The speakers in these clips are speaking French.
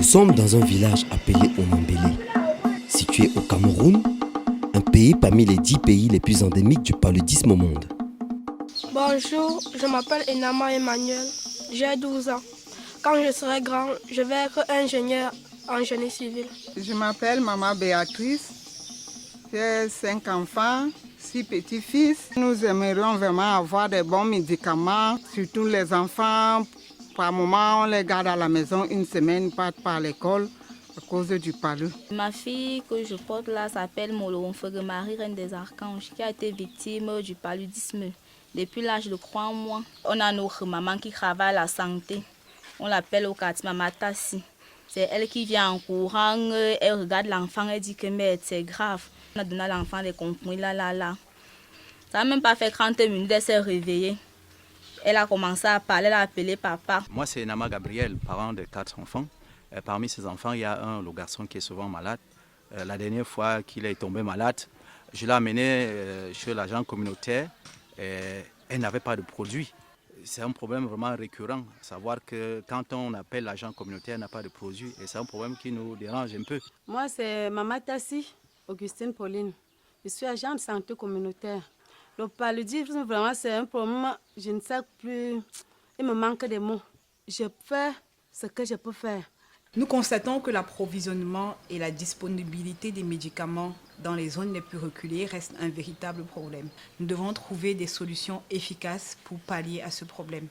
sommes dans un village appelé Omambélé, situé au Cameroun, un pays parmi les 10 pays les plus endémiques du paludisme au monde. Bonjour, je m'appelle Enama Emmanuel, j'ai 12 ans. Quand je serai grand, je vais être ingénieur en génie civil. Je m'appelle Maman Béatrice, j'ai 5 enfants, 6 petits-fils. Nous aimerions vraiment avoir des bons médicaments, surtout les enfants. Par moment, on les garde à la maison une semaine, partent pas à l'école à cause du palu. Ma fille que je porte là s'appelle Molo Marie, reine des archanges, qui a été victime du paludisme depuis l'âge de 3 mois. On a notre maman qui travaille à la santé. On l'appelle au quartier Maman Tassi. C'est elle qui vient en courant, elle regarde l'enfant, elle dit que mais c'est grave. On a donné à l'enfant des comprimés là. Ça n'a même pas fait 30 minutes, elle s'est réveillée. Elle a commencé à parler, elle a appelé papa. Moi, c'est Nama Gabriel, parent de 4 enfants. Parmi ces enfants, il y a le garçon qui est souvent malade. La dernière fois qu'il est tombé malade, je l'ai amené chez l'agent communautaire. Elle n'avait pas de produit. C'est un problème vraiment récurrent, savoir que quand on appelle l'agent communautaire, elle n'a pas de produit. Et c'est un problème qui nous dérange un peu. Moi, c'est Maman Tassi, Augustine Pauline. Je suis agent de santé communautaire. Le paludisme, vraiment, c'est un problème, je ne sais plus, il me manque des mots. Je fais ce que je peux faire. Nous constatons que l'approvisionnement et la disponibilité des médicaments dans les zones les plus reculées reste un véritable problème. Nous devons trouver des solutions efficaces pour pallier à ce problème.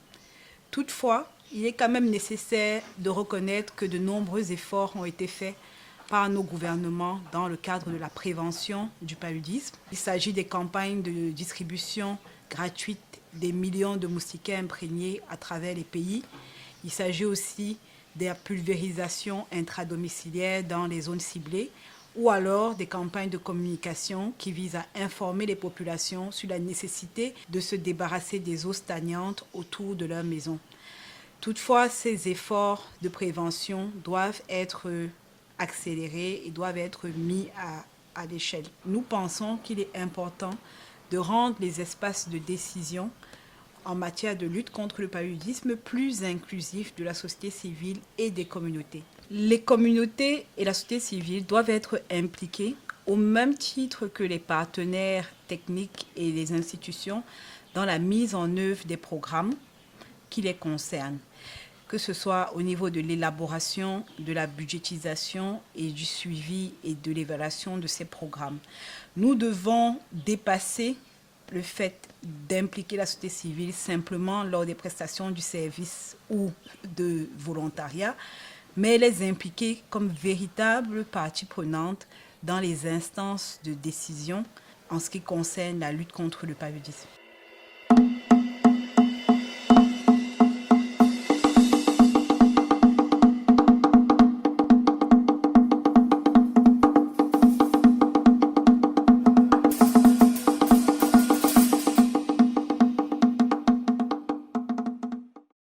Toutefois, il est quand même nécessaire de reconnaître que de nombreux efforts ont été faits par nos gouvernements dans le cadre de la prévention du paludisme. Il s'agit des campagnes de distribution gratuite des millions de moustiquaires imprégnés à travers les pays. Il s'agit aussi des pulvérisations intradomiciliaires dans les zones ciblées ou alors des campagnes de communication qui visent à informer les populations sur la nécessité de se débarrasser des eaux stagnantes autour de leur maison. Toutefois, ces efforts de prévention doivent être accélérés et doivent être mis à l'échelle. Nous pensons qu'il est important de rendre les espaces de décision en matière de lutte contre le paludisme plus inclusifs de la société civile et des communautés. Les communautés et la société civile doivent être impliquées au même titre que les partenaires techniques et les institutions dans la mise en œuvre des programmes qui les concernent, que ce soit au niveau de l'élaboration, de la budgétisation et du suivi et de l'évaluation de ces programmes. Nous devons dépasser le fait d'impliquer la société civile simplement lors des prestations du service ou de volontariat, mais les impliquer comme véritable partie prenante dans les instances de décision en ce qui concerne la lutte contre le paludisme.